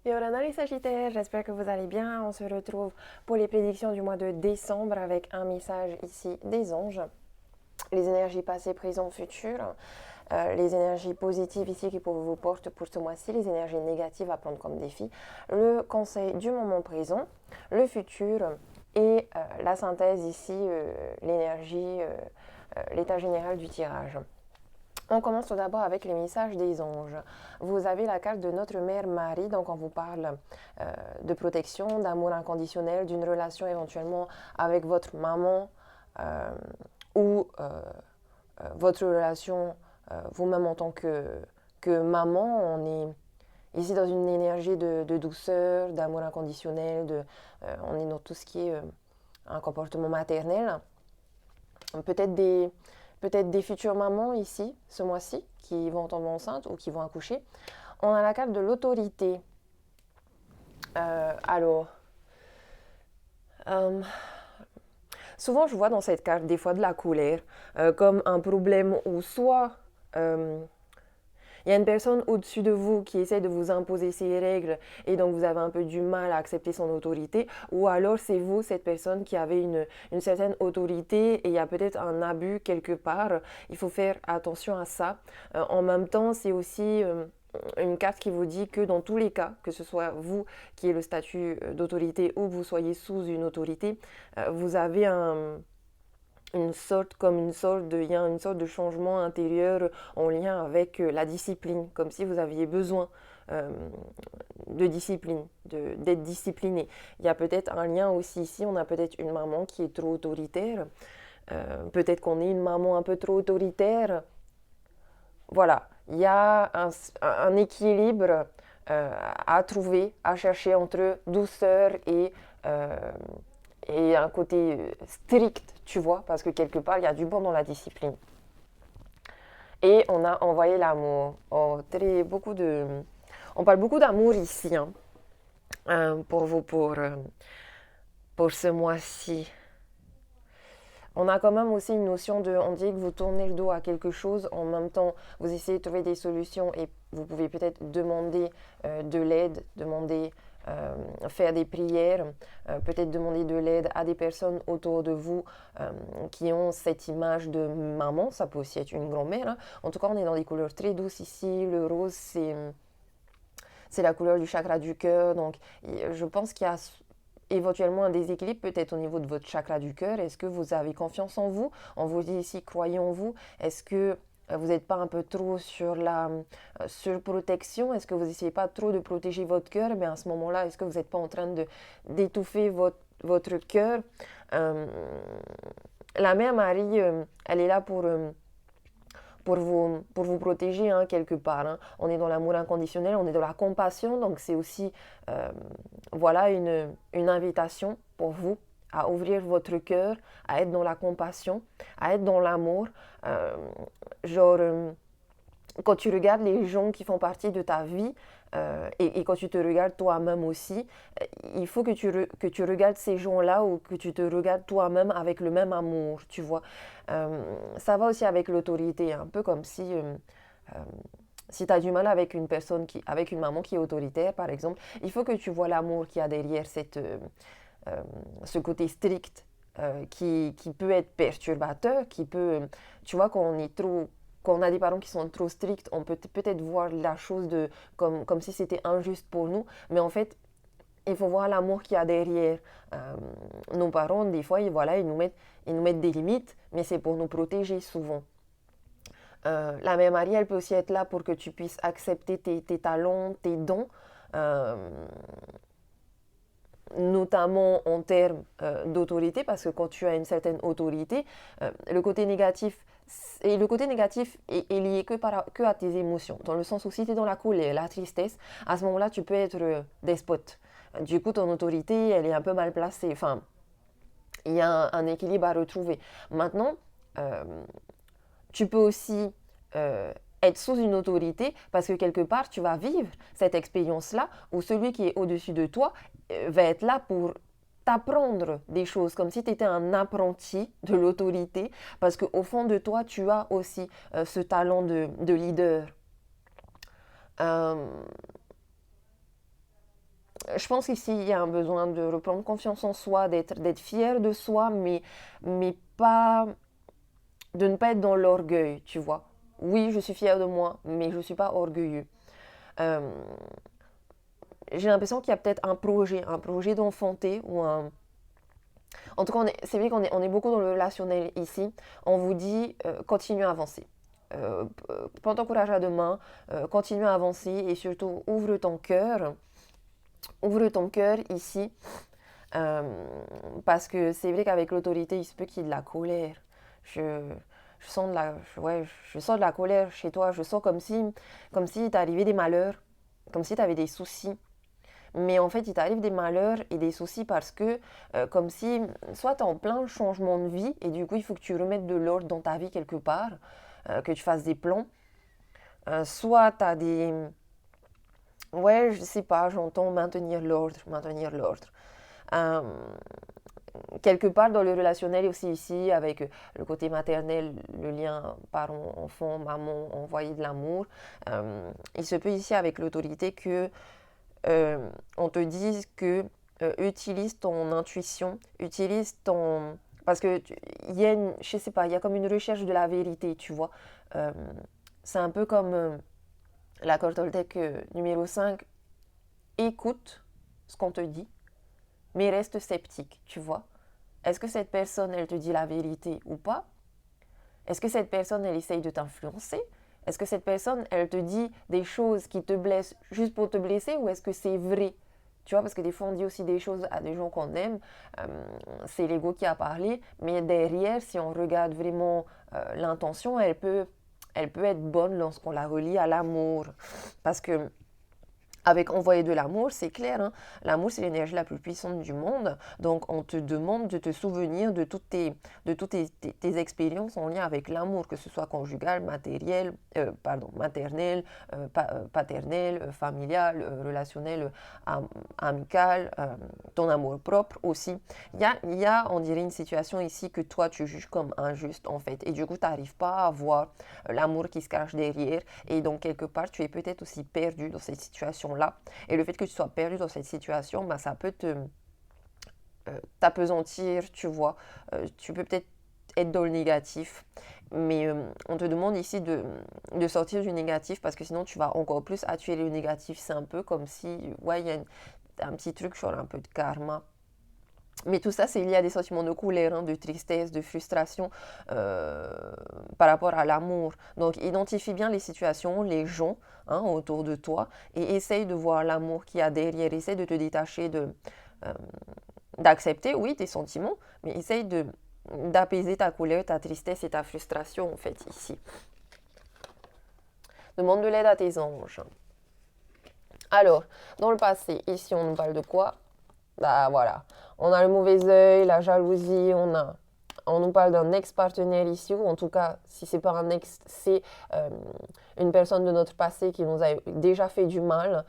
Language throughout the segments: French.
Yorana les Sagittaires, j'espère que vous allez bien. On se retrouve pour les prédictions du mois de décembre avec un message ici des anges. Les énergies passées, présentes, futures. Les énergies positives ici qui vous portent pour ce mois-ci, les énergies négatives à prendre comme défi, le conseil du moment présent, le futur et la synthèse ici, l'énergie, l'état général du tirage. On commence tout d'abord avec les messages des anges. Vous avez la carte de notre mère Marie, donc on vous parle de protection, d'amour inconditionnel, d'une relation éventuellement avec votre maman ou votre relation vous-même en tant que maman. On est ici dans une énergie de douceur, d'amour inconditionnel, on est dans tout ce qui est un comportement maternel. Peut-être des futures mamans ici, ce mois-ci, qui vont tomber enceintes ou qui vont accoucher. On a la carte de l'autorité. Alors, souvent je vois dans cette carte des fois de la colère, comme un problème où soit il y a une personne au-dessus de vous qui essaie de vous imposer ses règles et donc vous avez un peu du mal à accepter son autorité, ou alors c'est vous, cette personne, qui avez une certaine autorité et il y a peut-être un abus quelque part. Il faut faire attention à ça. En même temps, c'est aussi une carte qui vous dit que dans tous les cas, que ce soit vous qui ayez le statut d'autorité ou que vous soyez sous une autorité, vous avez il y a une sorte de changement intérieur en lien avec la discipline, comme si vous aviez besoin euh, de discipline, d'être discipliné. Il y a peut-être un lien aussi ici, on a peut-être une maman qui est trop autoritaire, peut-être qu'on est une maman un peu trop autoritaire. Voilà, il y a un équilibre à trouver, à chercher entre douceur et un côté strict, tu vois, parce que quelque part, il y a du bon dans la discipline. Et on a envoyé l'amour. Oh, on parle beaucoup d'amour ici, hein, pour vous, pour ce mois-ci. On a quand même aussi une notion on dit que vous tournez le dos à quelque chose, en même temps, vous essayez de trouver des solutions et vous pouvez peut-être demander de l'aide, faire des prières, peut-être demander de l'aide à des personnes autour de vous qui ont cette image de maman, ça peut aussi être une grand-mère. Hein. En tout cas, on est dans des couleurs très douces ici. Le rose, c'est la couleur du chakra du cœur, donc je pense qu'il y a éventuellement un déséquilibre peut-être au niveau de votre chakra du cœur. Est-ce que vous avez confiance en vous? On vous dit ici, croyez en vous. Est-ce que vous n'êtes pas un peu trop sur la surprotection? Est-ce que vous n'essayez pas trop de protéger votre cœur? Mais à ce moment-là, est-ce que vous n'êtes pas en train d'étouffer votre cœur? La mère Marie, elle est là pour vous protéger hein, quelque part. Hein. On est dans l'amour inconditionnel, on est dans la compassion, donc c'est aussi voilà une invitation pour vous à ouvrir votre cœur, à être dans la compassion, à être dans l'amour. Euh, genre, quand tu regardes les gens qui font partie de ta vie et quand tu te regardes toi-même aussi, il faut que tu regardes ces gens-là ou que tu te regardes toi-même avec le même amour, tu vois. Ça va aussi avec l'autorité, un peu comme si tu as du mal avec une personne avec une maman qui est autoritaire, par exemple, il faut que tu vois l'amour qu'il y a derrière ce côté strict qui peut être perturbateur, qui peut, tu vois, quand on a des parents qui sont trop stricts, on peut peut-être voir la chose comme si c'était injuste pour nous, mais en fait, il faut voir l'amour qu'il y a derrière. Nos parents, des fois, voilà, ils nous mettent des limites, mais c'est pour nous protéger souvent. La mère Marie, elle peut aussi être là pour que tu puisses accepter tes talents, tes dons, euh, notamment en termes d'autorité, parce que quand tu as une certaine autorité, le côté négatif, est lié que à tes émotions, dans le sens où si tu es dans la colère, la tristesse, à ce moment-là, tu peux être despote. Du coup, ton autorité, elle est un peu mal placée. Enfin, il y a un équilibre à retrouver. Maintenant, euh, tu peux aussi être sous une autorité parce que quelque part, tu vas vivre cette expérience-là où celui qui est au-dessus de toi va être là pour t'apprendre des choses, comme si tu étais un apprenti de l'autorité, parce qu'au fond de toi, tu as aussi ce talent de leader. Euh, Je pense qu'ici, il y a un besoin de reprendre confiance en soi, d'être fier de soi, mais pas, de ne pas être dans l'orgueil, tu vois. Oui, je suis fière de moi, mais je ne suis pas orgueilleux. Euh, j'ai l'impression qu'il y a peut-être un projet d'enfanter ou un... En tout cas, c'est vrai qu'on est beaucoup dans le relationnel ici. On vous dit, continue à avancer. Prends ton courage à deux mains, continue à avancer et surtout ouvre ton cœur. Ouvre ton cœur ici. Euh, Parce que c'est vrai qu'avec l'autorité, il se peut qu'il y ait de la colère. Je, je sens ouais, je sens de la colère chez toi. Je sens comme si t'arrivait des malheurs, comme si tu avais des soucis. Mais en fait, il t'arrive des malheurs et des soucis parce que, comme si, soit tu es en plein changement de vie et du coup, il faut que tu remettes de l'ordre dans ta vie quelque part, que tu fasses des plans. Soit tu as des... Ouais, je sais pas, j'entends maintenir l'ordre, maintenir l'ordre. Euh, Quelque part dans le relationnel aussi ici, avec le côté maternel, le lien parent-enfant, maman, envoyer de l'amour, il se peut ici avec l'autorité que on te dise que utilise ton intuition, utilise ton... Parce que il y a je sais pas, il y a comme une recherche de la vérité, tu vois. Euh, c'est un peu comme l'accord Toltec numéro 5, écoute ce qu'on te dit, mais reste sceptique, tu vois. Est-ce que cette personne, elle te dit la vérité ou pas? Est-ce que cette personne, elle essaye de t'influencer? Est-ce que cette personne, elle te dit des choses qui te blessent juste pour te blesser ou est-ce que c'est vrai? Tu vois, parce que des fois, on dit aussi des choses à des gens qu'on aime. C'est l'ego qui a parlé. Mais derrière, si on regarde vraiment l'intention, elle peut être bonne lorsqu'on la relie à l'amour. Parce que avec envoyer de l'amour, c'est clair, hein. L'amour, c'est l'énergie la plus puissante du monde. Donc, on te demande de te souvenir de toutes tes expériences en lien avec l'amour, que ce soit conjugal, matériel, maternel, paternel, familial, relationnel, amical, ton amour propre aussi. Il y a, on dirait, une situation ici que toi, tu juges comme injuste, en fait. Et du coup, tu n'arrives pas à voir l'amour qui se cache derrière. Et donc, quelque part, tu es peut-être aussi perdu dans cette situation-là. Et le fait que tu sois perdu dans cette situation, bah, ça peut t'apesantir, tu vois. Tu peux peut-être être dans le négatif. Mais on te demande ici de sortir du négatif parce que sinon tu vas encore plus attirer le négatif. C'est un peu comme si, ouais, il y a un petit truc sur un peu de karma. Mais tout ça, c'est lié à des sentiments de colère, hein, de tristesse, de frustration par rapport à l'amour. Donc, identifie bien les situations, les gens hein, autour de toi et essaye de voir l'amour qu'il y a derrière. Essaye de te détacher d'accepter, oui, tes sentiments, mais essaye d'apaiser ta colère, ta tristesse et ta frustration, en fait, ici. Demande de l'aide à tes anges. Alors, dans le passé, ici, on nous parle de quoi? Bah voilà, on a le mauvais œil, la jalousie, on nous parle d'un ex-partenaire ici, ou en tout cas, si c'est pas un ex, c'est une personne de notre passé qui nous a déjà fait du mal.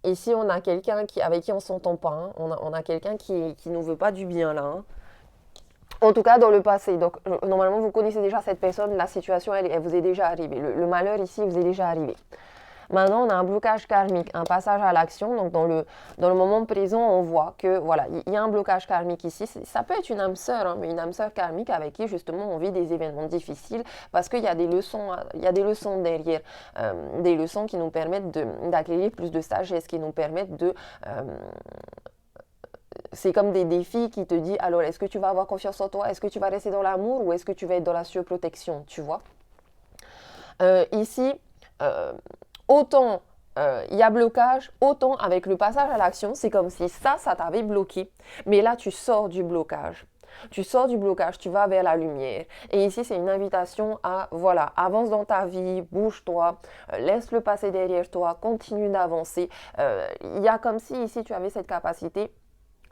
Ici, on a quelqu'un avec qui on s'entend pas, hein. On a quelqu'un qui nous veut pas du bien là, hein. En tout cas, dans le passé. Donc, normalement, vous connaissez déjà cette personne, la situation, elle vous est déjà arrivée. Le malheur ici vous est déjà arrivé. Maintenant, on a un blocage karmique, un passage à l'action. Donc, dans le moment présent, on voit que voilà, il y a un blocage karmique ici. Ça peut être une âme sœur, hein, mais une âme sœur karmique avec qui justement on vit des événements difficiles parce qu'il y a des leçons derrière, des leçons qui nous permettent d'acquérir plus de sagesse, qui nous permettent c'est comme des défis qui te disent alors est-ce que tu vas avoir confiance en toi, est-ce que tu vas rester dans l'amour ou est-ce que tu vas être dans la surprotection, tu vois. Ici, autant il y a blocage, autant avec le passage à l'action, c'est comme si ça t'avait bloqué. Mais là, tu sors du blocage. Tu sors du blocage, tu vas vers la lumière. Et ici, c'est une invitation à, voilà, avance dans ta vie, bouge-toi, laisse-le passer derrière toi, continue d'avancer. Il y a comme si ici, tu avais cette capacité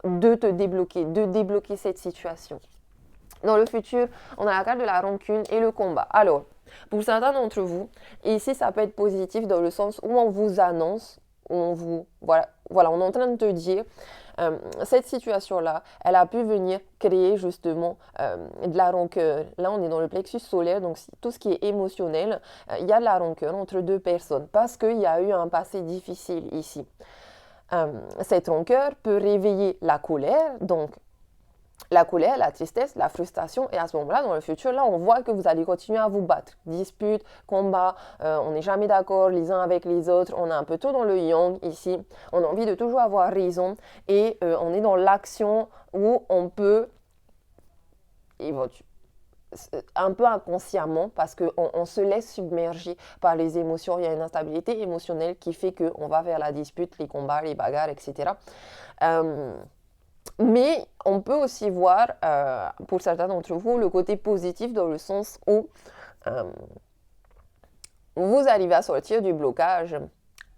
de te débloquer, de débloquer cette situation. Dans le futur, on a la carte de la rancune et le combat. Alors, pour certains d'entre vous, ici, ça peut être positif dans le sens où on vous annonce, où on vous, voilà, on est en train de te dire, Cette situation-là, elle a pu venir créer justement de la rancœur. Là, on est dans le plexus solaire, donc tout ce qui est émotionnel, il y a de la rancœur entre deux personnes parce qu'il y a eu un passé difficile ici. Cette rancœur peut réveiller la colère, donc la colère, la tristesse, la frustration, et à ce moment-là, dans le futur, là, on voit que vous allez continuer à vous battre. Disputes, combats, on n'est jamais d'accord les uns avec les autres, on est un peu tout dans le yang ici, on a envie de toujours avoir raison, et on est dans l'action où on peut, un peu inconsciemment, parce qu'on se laisse submerger par les émotions, il y a une instabilité émotionnelle qui fait qu'on va vers la dispute, les combats, les bagarres, etc. Mais on peut aussi voir, pour certains d'entre vous, le côté positif dans le sens où vous arrivez à sortir du blocage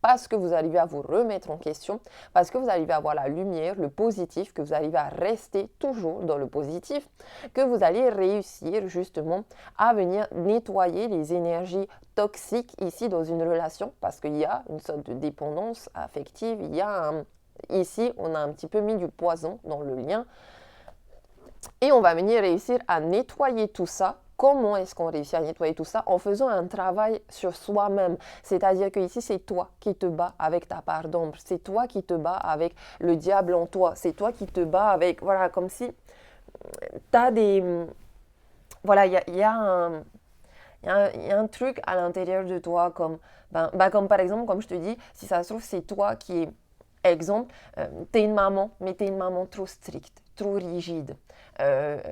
parce que vous arrivez à vous remettre en question, parce que vous arrivez à voir la lumière, le positif, que vous arrivez à rester toujours dans le positif, que vous allez réussir justement à venir nettoyer les énergies toxiques ici dans une relation, parce qu'il y a une sorte de dépendance affective, il y a ici, on a un petit peu mis du poison dans le lien et on va venir réussir à nettoyer tout ça. Comment est-ce qu'on réussit à nettoyer tout ça? En faisant un travail sur soi-même. C'est-à-dire que ici, c'est toi qui te bats avec ta part d'ombre. C'est toi qui te bats avec le diable en toi. C'est toi qui te bats avec, voilà, comme si tu as des... Voilà, il y a un truc à l'intérieur de toi, comme par exemple, comme je te dis, si ça se trouve, c'est toi qui es... Exemple, tu es une maman, mais tu es une maman trop stricte, trop rigide.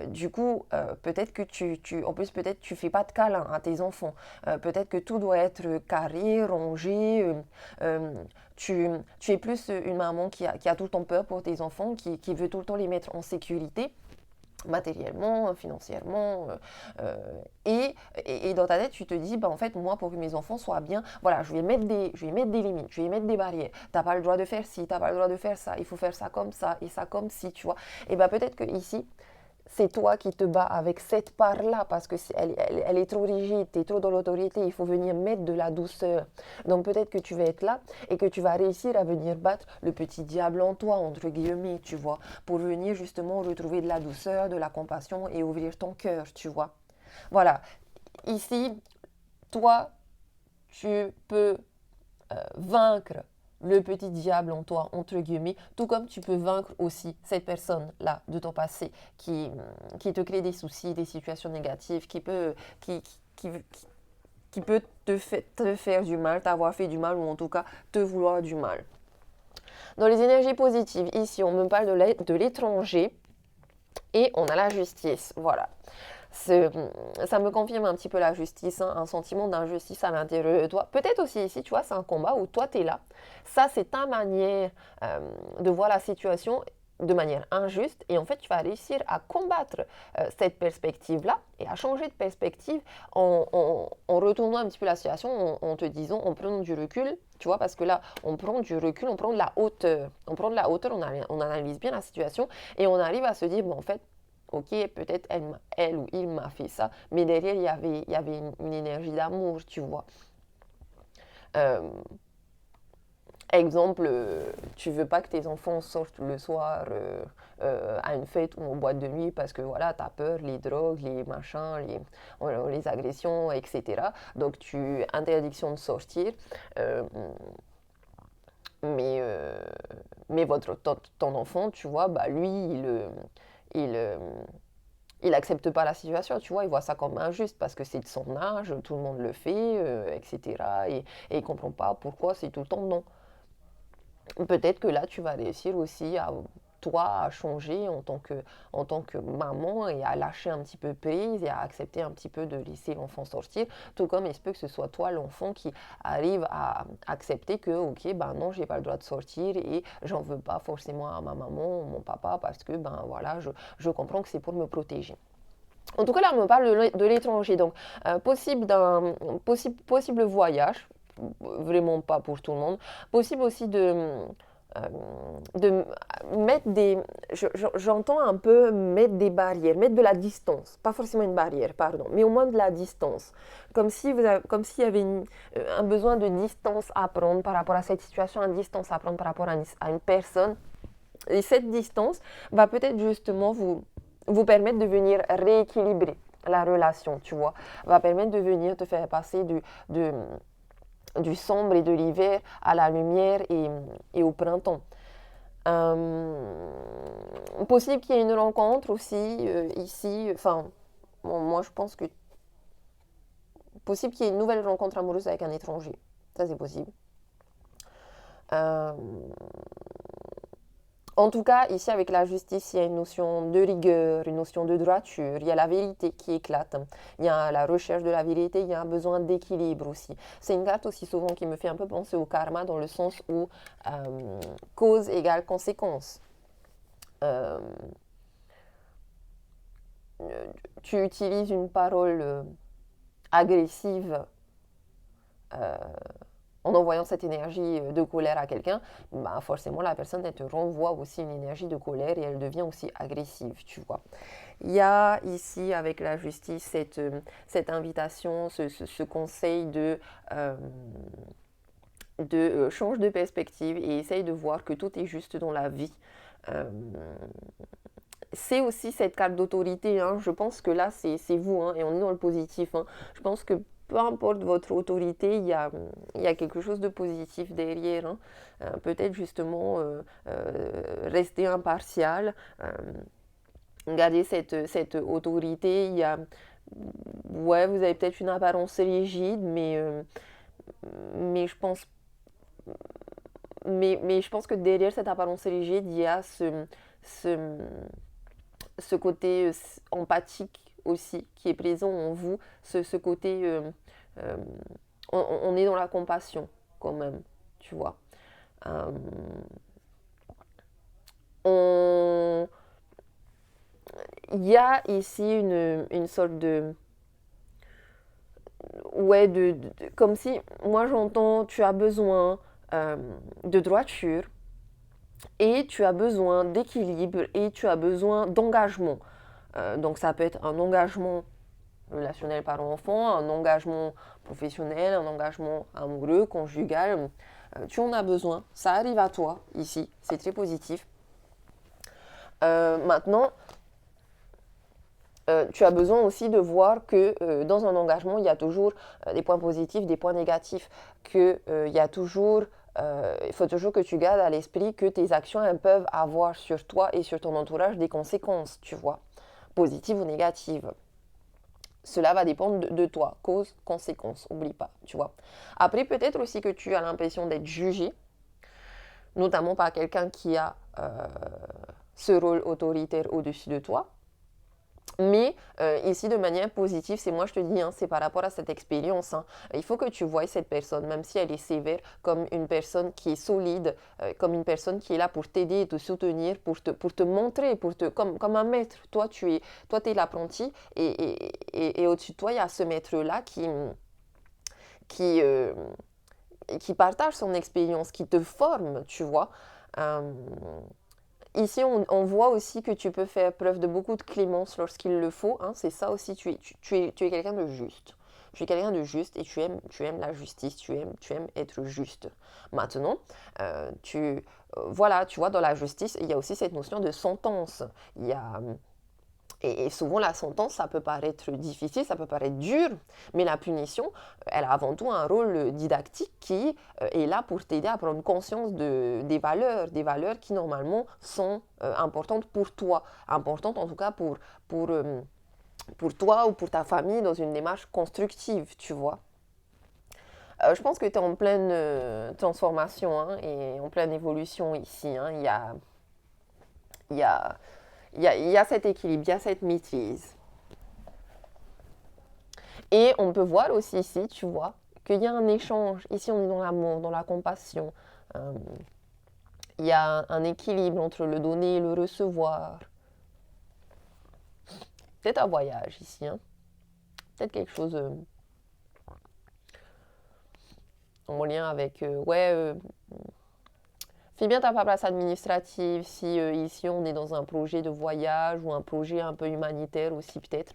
Du coup, peut-être que en plus, peut-être tu fais pas de câlin à tes enfants. Peut-être que tout doit être carré, rangé. Tu es plus une maman qui a tout le temps peur pour tes enfants, qui veut tout le temps les mettre en sécurité, matériellement, financièrement, et dans ta tête, tu te dis, en fait, moi, pour que mes enfants soient bien, voilà, je vais mettre des limites, je vais mettre des barrières. T'as pas le droit de faire ci, t'as pas le droit de faire ça, il faut faire ça comme ça, et ça comme ci, tu vois. Et peut-être que ici, c'est toi qui te bats avec cette part-là parce que elle est trop rigide, tu es trop dans l'autorité, il faut venir mettre de la douceur. Donc peut-être que tu vas être là et que tu vas réussir à venir battre le petit diable en toi, entre guillemets, tu vois, pour venir justement retrouver de la douceur, de la compassion et ouvrir ton cœur, tu vois. Voilà, ici, toi, tu peux vaincre le petit diable en toi, entre guillemets, tout comme tu peux vaincre aussi cette personne-là de ton passé qui te crée des soucis, des situations négatives, qui peut te faire du mal, t'avoir fait du mal ou en tout cas te vouloir du mal. Dans les énergies positives, ici, on me parle de l'étranger et on a la justice, voilà. Ça me confirme un petit peu la justice, hein, un sentiment d'injustice à l'intérieur de toi. Peut-être aussi ici, tu vois, c'est un combat où toi, tu es là. Ça, c'est ta manière de voir la situation de manière injuste. Et en fait, tu vas réussir à combattre cette perspective-là et à changer de perspective en retournant un petit peu la situation, en te disant, en prenant du recul, tu vois, parce que là, on prend du recul, on prend de la hauteur. On prend de la hauteur, on analyse bien la situation et on arrive à se dire, bon, en fait, ok, peut-être elle ou il m'a fait ça, mais derrière, il y avait une énergie d'amour, tu vois. Exemple, tu veux pas que tes enfants sortent le soir à une fête ou en boîte de nuit parce que voilà, tu as peur, les drogues, les machins, les agressions, etc. Donc, interdiction de sortir. Mais ton enfant, tu vois, lui, il accepte pas la situation, tu vois, il voit ça comme injuste parce que c'est de son âge, tout le monde le fait, etc. Et il comprend pas pourquoi c'est tout le temps non. Peut-être que là, tu vas réussir aussi à changer en tant que maman et à lâcher un petit peu prise et à accepter un petit peu de laisser l'enfant sortir, tout comme il se peut que ce soit toi l'enfant qui arrive à accepter que ok non, j'ai pas le droit de sortir et j'en veux pas forcément à ma maman ou mon papa parce que voilà, je comprends que c'est pour me protéger. En tout cas, là, on me parle de l'étranger, donc possible voyage, vraiment pas pour tout le monde, possible aussi de mettre j'entends un peu mettre des barrières, mettre de la distance, pas forcément une barrière, pardon, mais au moins de la distance, comme s'il y avait un besoin de distance à prendre par rapport à cette situation, une distance à prendre par rapport à une personne. Et cette distance va peut-être justement vous permettre de venir rééquilibrer la relation, tu vois, va permettre de venir te faire passer du sombre et de l'hiver à la lumière et au printemps. Possible qu'il y ait une rencontre aussi ici, enfin, bon, moi je pense que possible qu'il y ait une nouvelle rencontre amoureuse avec un étranger, ça c'est possible. Euh, En tout cas, ici, avec la justice, il y a une notion de rigueur, une notion de droiture, il y a la vérité qui éclate, il y a la recherche de la vérité, il y a un besoin d'équilibre aussi. C'est une carte aussi souvent qui me fait un peu penser au karma dans le sens où cause égale conséquence. Euh, Tu utilises une parole agressive euh, en envoyant cette énergie de colère à quelqu'un, bah forcément la personne elle te renvoie aussi une énergie de colère et elle devient aussi agressive, tu vois. Il y a ici avec la justice cette invitation, ce conseil de change de perspective et essaye de voir que tout est juste dans la vie. Euh, c'est aussi cette carte d'autorité, hein. Je pense que là c'est vous, hein, et on est dans le positif, hein. Je pense que peu importe votre autorité, il y a quelque chose de positif derrière, hein. Peut-être justement rester impartial, garder cette autorité. Il y a, ouais, vous avez peut-être une apparence rigide, mais je pense, mais je pense que derrière cette apparence rigide, il y a ce, ce côté empathique aussi qui est présent en vous, ce côté, euh, on est dans la compassion quand même, tu vois. Euh, on, il y a ici une sorte de, ouais, comme si, moi j'entends, tu as besoin euh, de droiture et tu as besoin d'équilibre et tu as besoin d'engagement. Donc ça peut être un engagement relationnel parent-enfant, un engagement professionnel, un engagement amoureux, conjugal. Tu en as besoin, ça arrive à toi ici, c'est très positif. Maintenant, tu as besoin aussi de voir que dans un engagement, il y a toujours des points positifs, des points négatifs, qu'il y a toujours, il faut toujours que tu gardes à l'esprit que tes actions elles peuvent avoir sur toi et sur ton entourage des conséquences, tu vois, positives ou négatives. Cela va dépendre de toi, cause, conséquence, oublie pas, tu vois. Après, peut-être aussi que tu as l'impression d'être jugé, notamment par quelqu'un qui a ce rôle autoritaire au-dessus de toi. Mais ici, de manière positive, c'est moi je te dis, hein, c'est par rapport à cette expérience. Hein. Il faut que tu vois cette personne, même si elle est sévère, comme une personne qui est solide, comme une personne qui est là pour t'aider et te soutenir, pour te montrer, comme un maître. Toi, t'es l'apprenti et au-dessus de toi, il y a ce maître-là qui, euh, qui partage son expérience, qui te forme, tu vois. Euh, Ici, on voit aussi que tu peux faire preuve de beaucoup de clémence lorsqu'il le faut. Hein. C'est ça aussi, tu es quelqu'un de juste. Tu es quelqu'un de juste et tu aimes la justice, tu aimes être juste. Maintenant, voilà, tu vois, dans la justice, il y a aussi cette notion de sentence. Il y a, et souvent, la sentence, ça peut paraître difficile, ça peut paraître dur, mais la punition, elle a avant tout un rôle didactique qui est là pour t'aider à prendre conscience des valeurs qui normalement sont importantes pour toi, importantes en tout cas pour, euh, pour toi ou pour ta famille dans une démarche constructive, tu vois. Je pense que tu es en pleine transformation hein, et en pleine évolution ici. Hein. Il y a, il y a cet équilibre, il y a cette maîtrise. Et on peut voir aussi ici, tu vois, qu'il y a un échange. Ici, on est dans l'amour, dans la compassion. Euh, il y a un équilibre entre le donner et le recevoir. Peut-être un voyage ici, hein. Peut-être quelque chose en lien avec, fais bien ta paperasse administrative si ici on est dans un projet de voyage ou un projet un peu humanitaire aussi peut-être.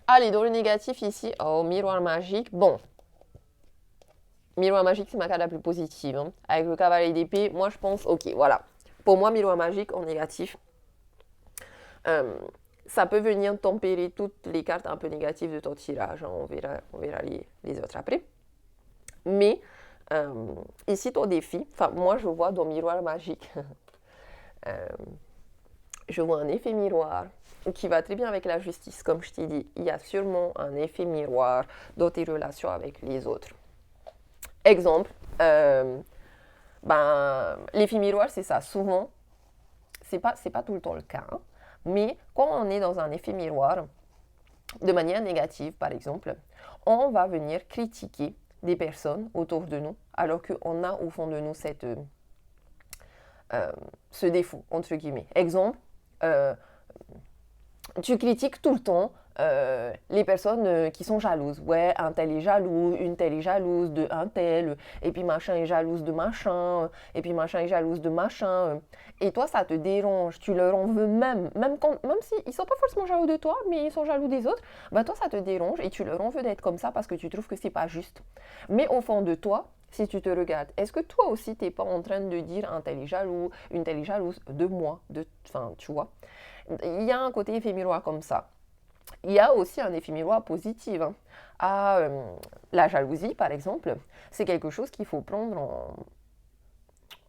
Allez, dans le négatif ici, oh, miroir magique. Bon, miroir magique, c'est ma carte la plus positive. Hein. Avec le cavalier d'épée, moi je pense, ok, voilà. Pour moi, miroir magique en négatif, ça peut venir tempérer toutes les cartes un peu négatives de ton tirage. Hein. On verra les autres après. Mais ici, ton défi, enfin, moi je vois dans miroir magique, je vois un effet miroir qui va très bien avec la justice. Comme je t'ai dit, il y a sûrement un effet miroir dans tes relations avec les autres. Exemple, l'effet miroir, c'est ça. Souvent, c'est pas tout le temps le cas, hein, mais quand on est dans un effet miroir, de manière négative, par exemple, on va venir critiquer des personnes autour de nous, alors qu'on a au fond de nous ce défaut, entre guillemets. Exemple, tu critiques tout le temps les personnes qui sont jalouses. Ouais, un tel est jaloux, une telle est jalouse de un tel, et puis machin est jalouse de machin, et puis machin est jalouse de machin. Et toi, ça te dérange, tu leur en veux même s'ils ne sont pas forcément jaloux de toi, mais ils sont jaloux des autres, bah toi, ça te dérange et tu leur en veux d'être comme ça parce que tu trouves que c'est pas juste. Mais au fond de toi, si tu te regardes, est-ce que toi aussi, tu n'es pas en train de dire un tel est jaloux, une telle est jalouse de moi, enfin, tu vois. Il y a un côté effet miroir comme ça. Il y a aussi un effet miroir positif. Hein. La jalousie, par exemple, c'est quelque chose qu'il faut prendre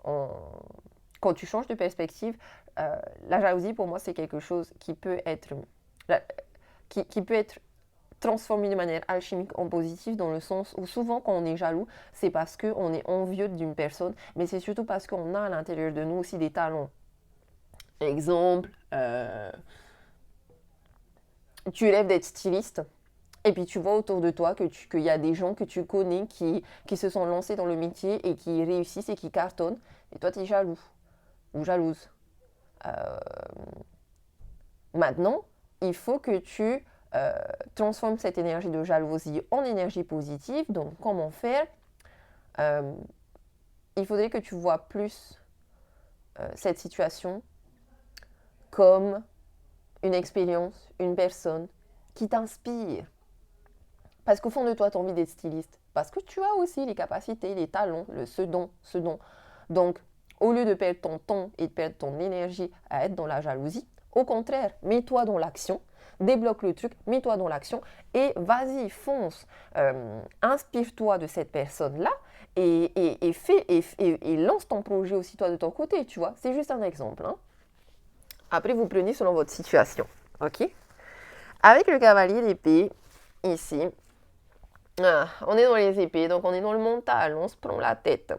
quand tu changes de perspective. La jalousie, pour moi, c'est quelque chose qui peut être transformé de manière alchimique en positif, dans le sens où souvent quand on est jaloux, c'est parce qu'on est envieux d'une personne, mais c'est surtout parce qu'on a à l'intérieur de nous aussi des talents. Exemple, tu rêves d'être styliste et puis tu vois autour de toi qu'il y a des gens que tu connais qui se sont lancés dans le métier et qui réussissent et qui cartonnent, et toi tu es jaloux ou jalouse. Maintenant, il faut que tu transformes cette énergie de jalousie en énergie positive. Donc comment faire? Il faudrait que tu vois plus cette situation comme une expérience, une personne qui t'inspire. Parce qu'au fond de toi, tu as envie d'être styliste. Parce que tu as aussi les capacités, les talents, ce don. Donc, au lieu de perdre ton temps et de perdre ton énergie à être dans la jalousie, au contraire, mets-toi dans l'action, débloque le truc, mets-toi dans l'action et vas-y, fonce. Inspire-toi de cette personne-là et lance ton projet aussi toi de ton côté, tu vois. C'est juste un exemple. Hein. Après, vous prenez selon votre situation. Ok? Avec le cavalier d'épée, ici, on est dans les épées, donc on est dans le mental, on se prend la tête.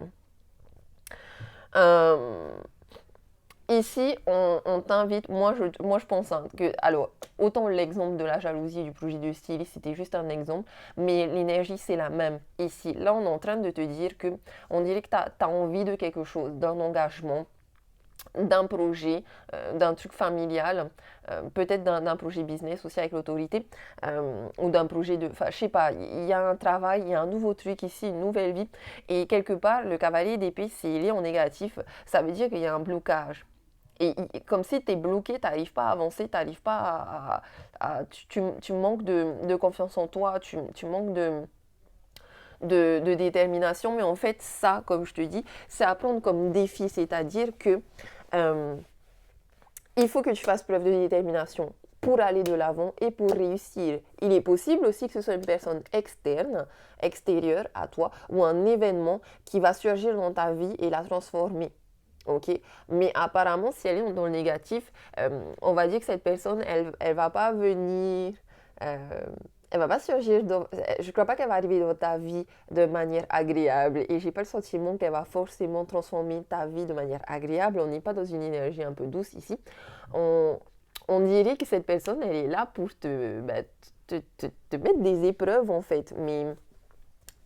Ici, on t'invite, moi je pense que, alors, autant l'exemple de la jalousie du projet de style, c'était juste un exemple, mais l'énergie c'est la même ici. Là, on est en train de te dire que, on dirait que tu as envie de quelque chose, d'un engagement, d'un projet, d'un truc familial, peut-être d'un projet business aussi avec l'autorité, ou d'un projet de... Enfin, je sais pas, il y a un travail, il y a un nouveau truc ici, une nouvelle vie, et quelque part, le cavalier d'épée, s'il est en négatif, ça veut dire qu'il y a un blocage. Et comme si tu es bloqué, tu n'arrives pas à avancer, tu n'arrives pas tu manques de confiance en toi, tu manques de détermination, mais en fait, ça, comme je te dis, c'est à prendre comme défi, c'est-à-dire que il faut que tu fasses preuve de détermination pour aller de l'avant et pour réussir. Il est possible aussi que ce soit une personne externe, extérieure à toi, ou un événement qui va surgir dans ta vie et la transformer. Ok, mais apparemment, si elle est dans le négatif, on va dire que cette personne, elle va pas venir, elle va pas surgir. Je crois pas qu'elle va arriver dans ta vie de manière agréable. Et j'ai pas le sentiment qu'elle va forcément transformer ta vie de manière agréable. On n'est pas dans une énergie un peu douce ici. On dirait que cette personne, elle est là pour te mettre des épreuves en fait. Mais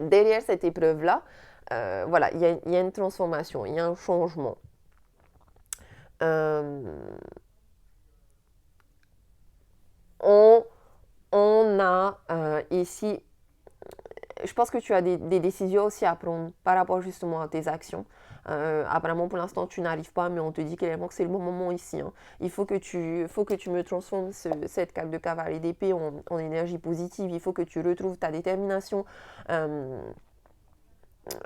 derrière cette épreuve-là, voilà, il y a une transformation, il y a un changement. On a ici, je pense que tu as des décisions aussi à prendre par rapport justement à tes actions. Apparemment pour l'instant tu n'arrives pas, mais on te dit clairement que c'est le bon moment ici. Hein. Il faut que tu me transformes cette carte de cavalier d'épée en énergie positive. Il faut que tu retrouves ta détermination.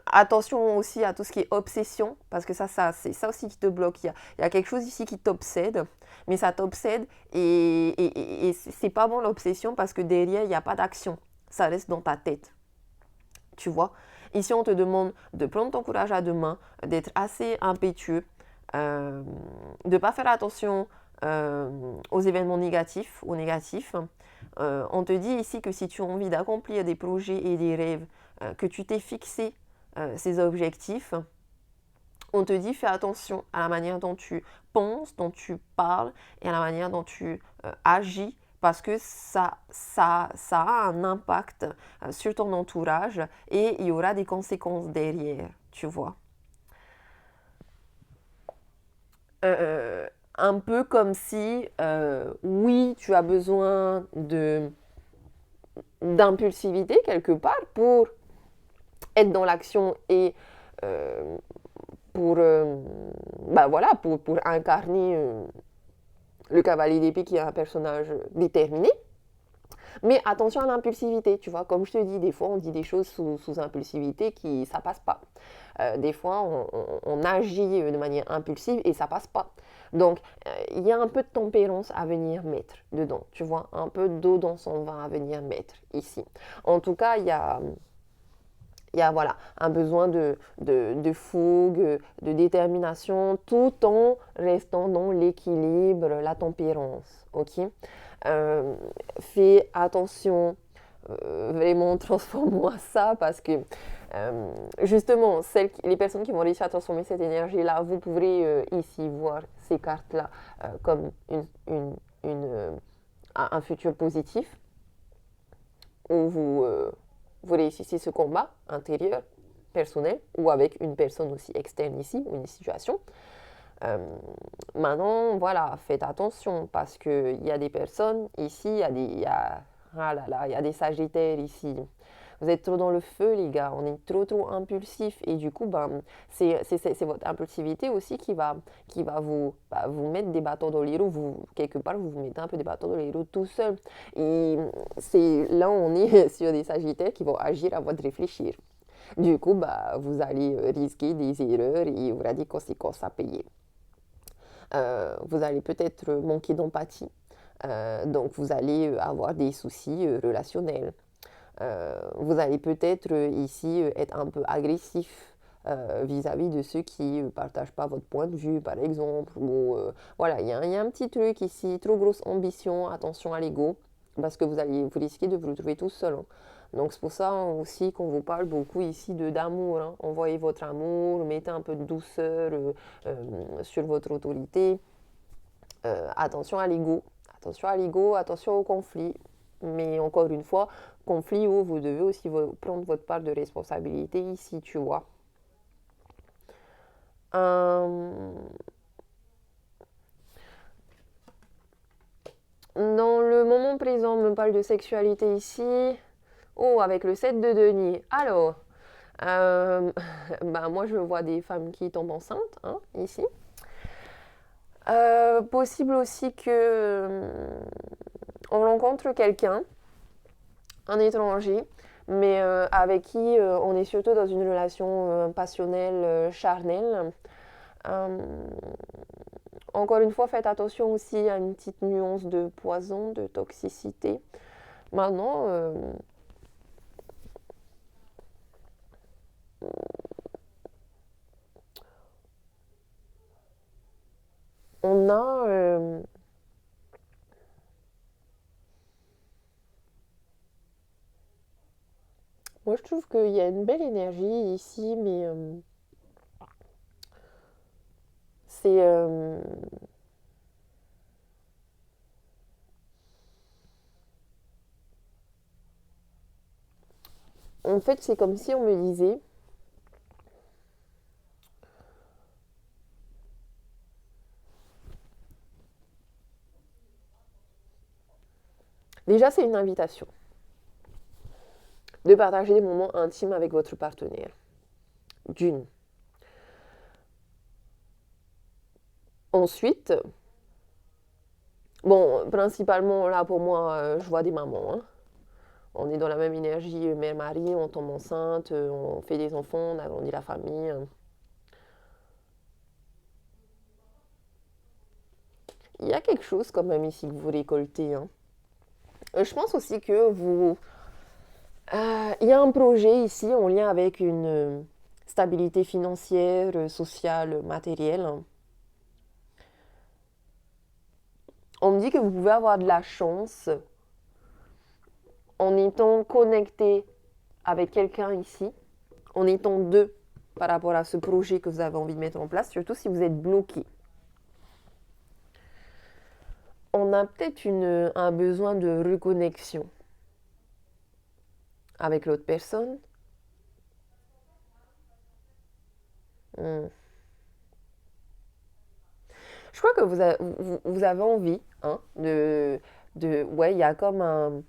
attention aussi à tout ce qui est obsession, parce que c'est ça aussi qui te bloque. Il y a quelque chose ici qui t'obsède, mais ça t'obsède et c'est pas bon l'obsession parce que derrière, il n'y a pas d'action. Ça reste dans ta tête. Tu vois? Ici, on te demande de prendre ton courage à deux mains, d'être assez impétueux, de ne pas faire attention aux événements négatifs ou négatifs. On te dit ici que si tu as envie d'accomplir des projets et des rêves, que tu t'es fixé ces objectifs, on te dit fais attention à la manière dont tu penses, dont tu parles et à la manière dont tu agis parce que ça a un impact sur ton entourage et il y aura des conséquences derrière, tu vois. Un peu comme si, oui, tu as besoin d'impulsivité quelque part pour être dans l'action et euh, pour, voilà, pour incarner le cavalier d'épée qui est un personnage déterminé. Mais attention à l'impulsivité, tu vois, comme je te dis, des fois on dit des choses sous impulsivité qui ça passe pas. Des fois on agit de manière impulsive et ça passe pas. Donc il y a un peu de tempérance à venir mettre dedans, tu vois, un peu d'eau dans son vin à venir mettre ici. En tout cas, il y a voilà, un besoin de fougue, de détermination, tout en restant dans l'équilibre, la tempérance. Ok. Euh, Fais attention, vraiment transforme-moi ça parce que justement, les personnes qui vont réussir à transformer cette énergie-là, vous pourrez ici voir ces cartes-là comme un futur positif où vous réussissez ce combat intérieur, personnel, ou avec une personne aussi externe ici, ou une situation. Euh, Maintenant, voilà, faites attention parce qu'il y a des personnes ici, ah là là, il y a des sagittaires ici. Vous êtes trop dans le feu, les gars. On est trop impulsif. Et du coup, ben, c'est votre impulsivité aussi qui va vous mettre des bâtons dans les roues. Quelque part, vous vous mettez un peu des bâtons dans les roues tout seul. Et là, on est sur des sagittaires qui vont agir à votre réfléchir. Du coup, bah, vous allez risquer des erreurs et il y aura des conséquences à payer. Vous allez peut-être manquer d'empathie. Donc, vous allez avoir des soucis relationnels. Vous allez peut-être ici être un peu agressif vis-à-vis de ceux qui ne partagent pas votre point de vue, par exemple. Ou, voilà, il y a un petit truc ici, trop grosse ambition, attention à l'ego, parce que vous risquez de vous retrouver tout seul. Hein. Donc c'est pour ça aussi qu'on vous parle beaucoup ici d'amour. Hein. Envoyez votre amour, mettez un peu de douceur sur votre autorité. Attention à l'ego. Attention à l'ego, attention au conflit. Mais encore une fois, conflit où vous devez aussi prendre votre part de responsabilité ici, tu vois. Euh, Dans le moment présent, on me parle de sexualité ici. Oh, avec le 7 de denier. Alors, bah, moi je vois des femmes qui tombent enceintes, hein, ici. Possible aussi que on rencontre quelqu'un, un étranger, mais avec qui on est surtout dans une relation passionnelle, charnelle. Euh, Encore une fois, faites attention aussi à une petite nuance de poison, de toxicité. Maintenant, on a... moi, je trouve qu'il y a une belle énergie ici, mais c'est... en fait, c'est comme si on me disait... Déjà, c'est une invitation de partager des moments intimes avec votre partenaire. D'une. Ensuite, bon, principalement là pour moi, je vois des mamans. Hein. on est dans la même énergie mère-mari, on tombe enceinte, on fait des enfants, on agrandit la famille. Il y a quelque chose quand même ici que vous récoltez, hein. Je pense aussi que vous... il y a un projet ici en lien avec une stabilité financière, sociale, matérielle. On me dit que vous pouvez avoir de la chance en étant connecté avec quelqu'un ici, en étant deux par rapport à ce projet que vous avez envie de mettre en place, surtout si vous êtes bloqué. On a peut-être un besoin de reconnexion avec l'autre personne. Hmm. Je crois que vous avez envie, hein, ouais, il y a comme un...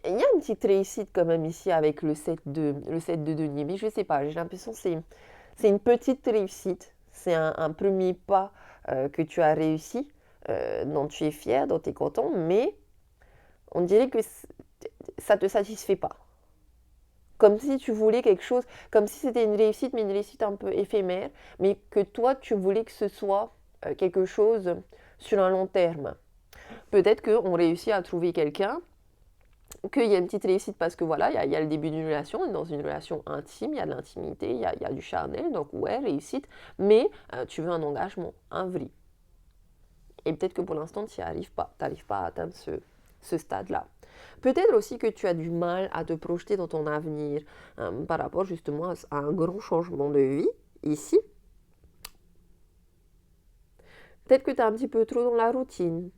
Il y a une petite réussite quand même ici avec le 7 de denier, mais je sais pas, j'ai l'impression que c'est une petite réussite, c'est un premier pas que tu as réussi, dont tu es fier, dont tu es content, mais on dirait que ça ne te satisfait pas. Comme si tu voulais quelque chose, comme si c'était une réussite, mais une réussite un peu éphémère, mais que toi, tu voulais que ce soit quelque chose sur un long terme. Peut-être qu'on réussit à trouver quelqu'un, qu'il y a une petite réussite parce que voilà, il y a le début d'une relation, on est dans une relation intime, il y a de l'intimité, il y a du charnel, donc ouais, réussite, mais tu veux un engagement, un vrai. Et peut-être que pour l'instant, tu n'y arrives pas, tu n'arrives pas à atteindre ce stade-là. Peut-être aussi que tu as du mal à te projeter dans ton avenir par rapport justement à un grand changement de vie ici. Peut-être que tu es un petit peu trop dans la routine.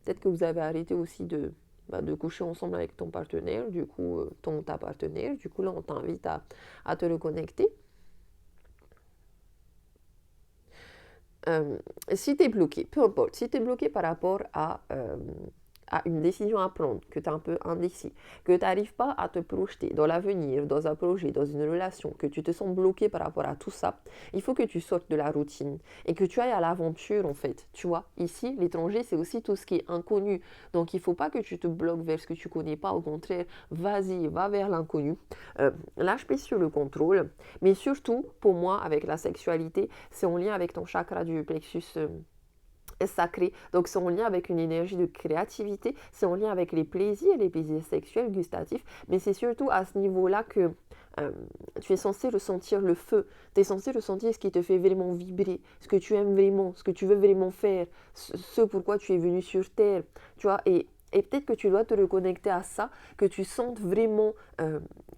Peut-être que vous avez arrêté aussi de coucher ensemble avec ton partenaire, du coup, ta partenaire. Du coup, là, on t'invite à te reconnecter. Si tu es bloqué, peu importe, si tu es bloqué par rapport à une décision à prendre, que tu es un peu indécis, que tu n'arrives pas à te projeter dans l'avenir, dans un projet, dans une relation, que tu te sens bloqué par rapport à tout ça, il faut que tu sortes de la routine et que tu ailles à l'aventure en fait. Tu vois, ici, l'étranger, c'est aussi tout ce qui est inconnu. Donc, il ne faut pas que tu te bloques vers ce que tu ne connais pas. Au contraire, vas-y, va vers l'inconnu. Lâche prise sur le contrôle. Mais surtout, pour moi, avec la sexualité, c'est en lien avec ton chakra du plexus sacré. Donc c'est en lien avec une énergie de créativité, c'est en lien avec les plaisirs sexuels, gustatifs, mais c'est surtout à ce niveau-là que tu es censé ressentir le feu, tu es censé ressentir ce qui te fait vraiment vibrer, ce que tu aimes vraiment, ce que tu veux vraiment faire, ce pourquoi tu es venu sur Terre, tu vois, et peut-être que tu dois te reconnecter à ça, que tu sentes vraiment,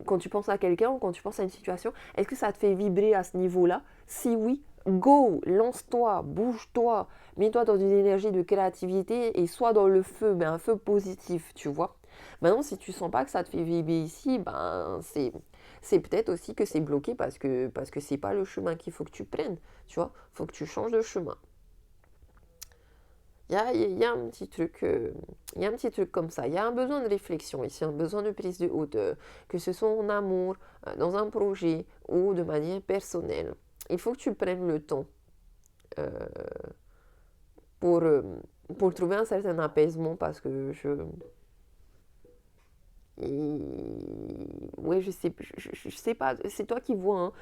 quand tu penses à quelqu'un ou quand tu penses à une situation, est-ce que ça te fait vibrer à ce niveau-là? Si oui, go, lance-toi, bouge-toi, mets-toi dans une énergie de créativité et sois dans le feu, mais un feu positif, tu vois. Maintenant, si tu sens pas que ça te fait vibrer ici, ben c'est peut-être aussi que c'est bloqué parce que c'est pas le chemin qu'il faut que tu prennes, tu vois. Faut que tu changes de chemin. Il y a un petit truc, il y a un petit truc comme ça. Il y a un besoin de réflexion ici, un besoin de prise de hauteur, que ce soit en amour, dans un projet ou de manière personnelle. Il faut que tu prennes le temps euh, pour, euh, pour trouver un certain apaisement parce que ouais, je sais pas, c'est toi qui vois, hein,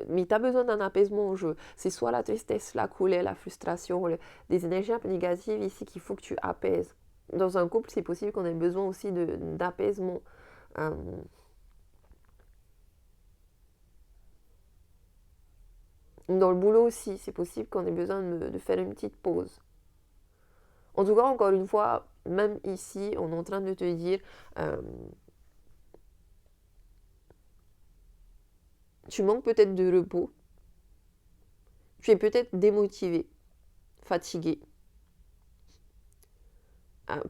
mais tu as besoin d'un apaisement. C'est soit la tristesse, la colère, la frustration, des énergies un peu négatives ici qu'il faut que tu apaises. Dans un couple, c'est possible qu'on ait besoin aussi d'apaisement. Euh, dans le boulot aussi, c'est possible qu'on ait besoin de faire une petite pause. En tout cas, encore une fois, même ici, on est en train de te dire, euh, tu manques peut-être de repos, tu es peut-être démotivé, fatigué,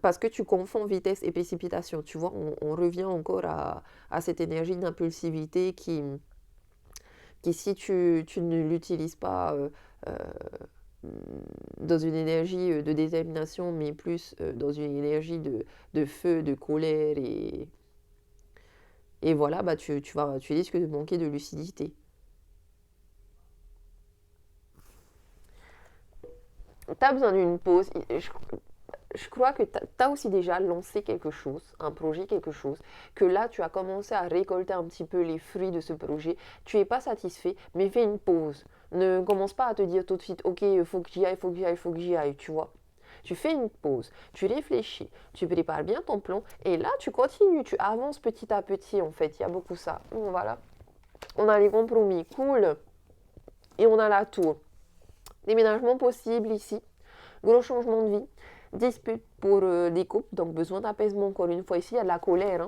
parce que tu confonds vitesse et précipitation. Tu vois, on revient encore à cette énergie d'impulsivité qui si tu ne l'utilises pas euh, dans une énergie de détermination, mais plus dans une énergie de feu, de colère, et voilà, bah tu risques de manquer de lucidité. Tu as besoin d'une pause. je crois que tu as aussi déjà lancé quelque chose, un projet, quelque chose, que là, tu as commencé à récolter un petit peu les fruits de ce projet. Tu n'es pas satisfait, mais fais une pause. Ne commence pas à te dire tout de suite, ok, il faut que j'y aille, il faut que j'y aille, il faut que j'y aille, tu vois. Tu fais une pause, tu réfléchis, tu prépares bien ton plan, et là, tu continues, tu avances petit à petit, en fait. Il y a beaucoup ça. Bon, voilà. On a les compromis, cool, et on a la tour. Déménagement possible ici, gros changement de vie, dispute pour des couples, donc besoin d'apaisement encore une fois ici, il y a de la colère.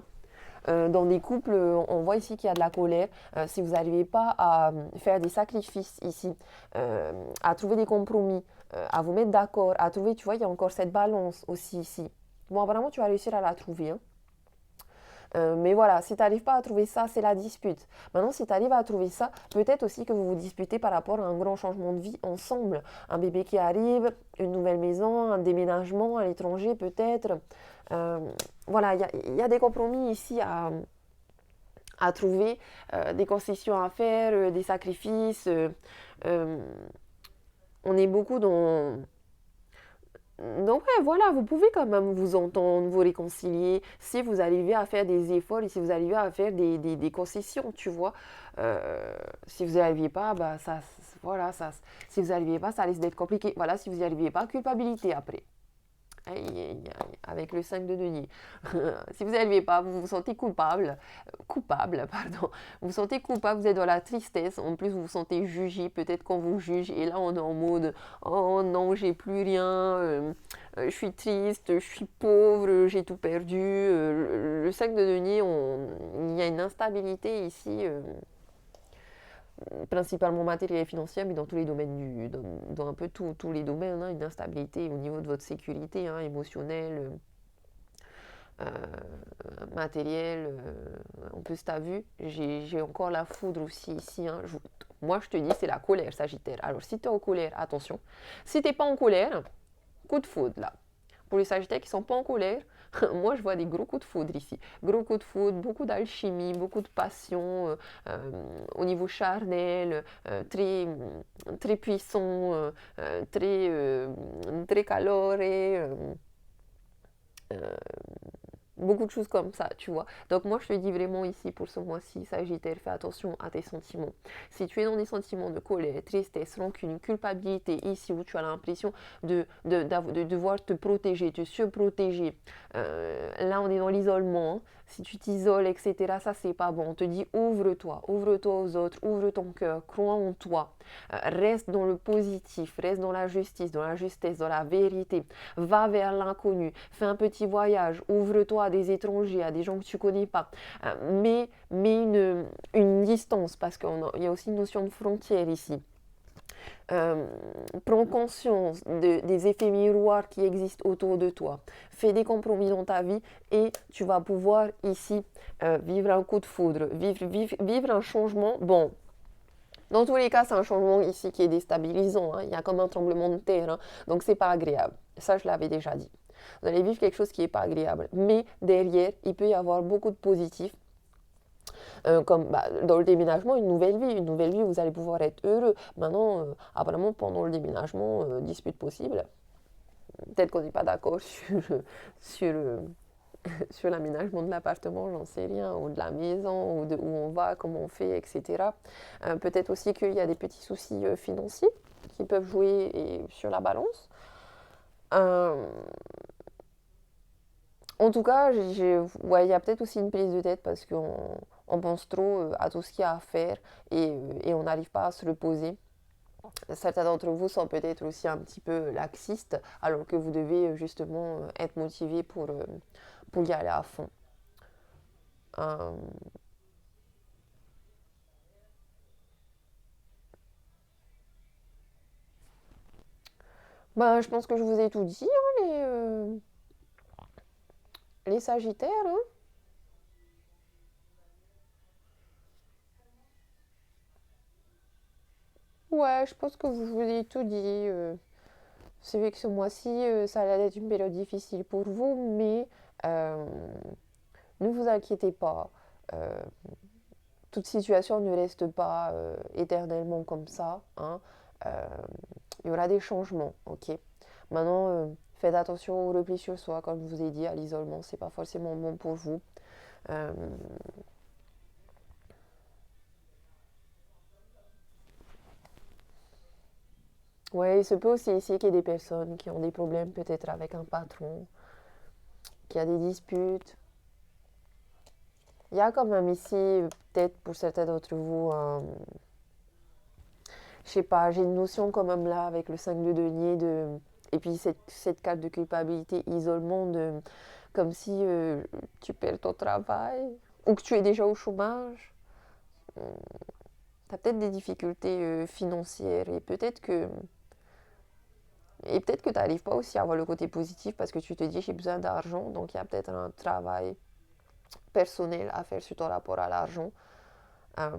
Hein. Dans des couples, on voit ici qu'il y a de la colère. Si vous n'arrivez pas à faire des sacrifices ici, à trouver des compromis, à vous mettre d'accord, à trouver, tu vois, il y a encore cette balance aussi ici. Bon, vraiment, tu vas réussir à la trouver. Hein. Mais voilà, si tu n'arrives pas à trouver ça, c'est la dispute. Maintenant, si tu arrives à trouver ça, peut-être aussi que vous vous disputez par rapport à un grand changement de vie ensemble. Un bébé qui arrive, une nouvelle maison, un déménagement à l'étranger peut-être. Euh, voilà, il y a des compromis ici à trouver, des concessions à faire, des sacrifices. Euh, on est beaucoup dans donc ouais, voilà, vous pouvez quand même vous entendre, vous réconcilier, si vous arrivez à faire des efforts et si vous arrivez à faire des concessions, tu vois. Si vous n'y arrivez pas, bah ça, voilà, ça, si vous n'y arrivez pas, ça risque d'être compliqué. Voilà, si vous n'y arrivez pas, culpabilité après. Aïe, aïe, aïe, avec le 5 de denier. Si vous n'y arrivez pas, vous vous sentez coupable, pardon. Vous vous sentez coupable, vous êtes dans la tristesse. En plus, vous vous sentez jugé, peut-être qu'on vous juge. Et là, on est en mode, oh non, j'ai plus rien, je suis triste, je suis pauvre, j'ai tout perdu. Le 5 de denier, il y a une instabilité ici. Principalement matériel et financier, mais dans tous les domaines, dans un peu tous les domaines, hein, une instabilité au niveau de votre sécurité hein, émotionnelle, euh, matérielle. En plus, tu as vu, j'ai encore la foudre aussi ici. Hein, moi, je te dis, c'est la colère, Sagittaire. Alors, si tu es en colère, attention. Si tu n'es pas en colère, coup de foudre là. Pour les Sagittaires qui ne sont pas en colère, moi je vois des gros coups de foudre ici. Gros coups de foudre, beaucoup d'alchimie, beaucoup de passion au niveau charnel, très puissant, très caloré. Euh, Beaucoup de choses comme ça, tu vois. Donc moi, je te dis vraiment ici, pour ce mois-ci, Sagittaire, fais attention à tes sentiments. Si tu es dans des sentiments de colère, tristesse, rancune, culpabilité, ici où tu as l'impression de devoir te protéger, te surprotéger, là, on est dans l'isolement. Hein. Si tu t'isoles, etc., ça, c'est pas bon. On te dit, ouvre-toi aux autres, ouvre ton cœur, crois en toi. Reste dans le positif, reste dans la justice, dans la justesse, dans la vérité. Va vers l'inconnu, fais un petit voyage, ouvre-toi à des étrangers, à des gens que tu connais pas. Mets une distance, parce qu'il y a aussi une notion de frontière ici. Prends conscience des effets miroirs qui existent autour de toi. Fais des compromis dans ta vie et tu vas pouvoir ici vivre un coup de foudre, vivre un changement. Bon, dans tous les cas, c'est un changement ici qui est déstabilisant. Hein. Il y a comme un tremblement de terre. Hein. Donc, c'est pas agréable. Ça, je l'avais déjà dit. Vous allez vivre quelque chose qui n'est pas agréable. Mais derrière, il peut y avoir beaucoup de positifs. Comme dans le déménagement, une nouvelle vie. Une nouvelle vie, vous allez pouvoir être heureux. Maintenant, apparemment, pendant le déménagement, dispute possible. Peut-être qu'on n'est pas d'accord sur, sur l'aménagement de l'appartement, j'en sais rien, ou de la maison, ou de où on va, comment on fait, etc. Peut-être aussi qu'il y a des petits soucis financiers qui peuvent jouer sur la balance. Euh, En tout cas, ouais, il y a peut-être aussi une prise de tête parce qu'on pense trop à tout ce qu'il y a à faire et on n'arrive pas à se reposer. Certains d'entre vous sont peut-être aussi un petit peu laxistes alors que vous devez justement être motivé pour y aller à fond. Euh, je pense que je vous ai tout dit, hein, les Sagittaires. Hein. Ouais, je pense que je vous ai tout dit. C'est vrai que ce mois-ci, ça allait être une période difficile pour vous, mais euh, ne vous inquiétez pas. Euh, Toute situation ne reste pas éternellement comme ça. Hein. Euh, il y aura des changements, ok. Maintenant, faites attention au repli sur soi, comme je vous ai dit, à l'isolement, c'est pas forcément bon pour vous. Ouais, il se peut aussi ici qu'il y ait des personnes qui ont des problèmes peut-être avec un patron, qui a des disputes. Il y a quand même ici, peut-être pour certains d'entre vous, je sais pas, j'ai une notion quand même là avec le 5 de denier et puis cette carte de culpabilité, isolement, comme si tu perds ton travail ou que tu es déjà au chômage. Tu as peut-être des difficultés financières et peut-être que tu n'arrives pas aussi à voir le côté positif parce que tu te dis j'ai besoin d'argent, donc il y a peut-être un travail personnel à faire sur ton rapport à l'argent. Euh,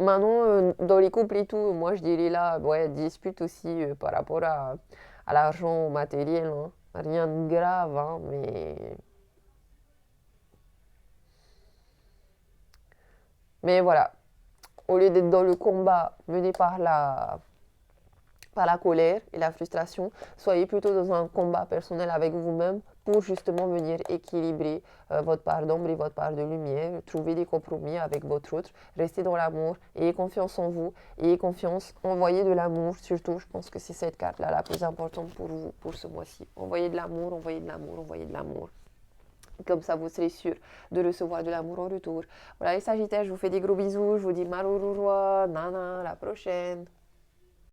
Maintenant, dans les couples et tout, moi je dirais là, ouais, dispute aussi par rapport à l'argent matériel, hein. Rien de grave, hein, mais voilà. Au lieu d'être dans le combat mené par la colère et la frustration, soyez plutôt dans un combat personnel avec vous-même pour justement venir équilibrer votre part d'ombre et votre part de lumière, trouver des compromis avec votre autre, rester dans l'amour, ayez confiance en vous, ayez confiance, envoyez de l'amour, surtout je pense que c'est cette carte-là la plus importante pour vous pour ce mois-ci. Envoyez de l'amour, envoyez de l'amour, envoyez de l'amour. Comme ça, vous serez sûr de recevoir de l'amour en retour. Voilà les Sagittaires, je vous fais des gros bisous, je vous dis Marorurua, nana, à la prochaine.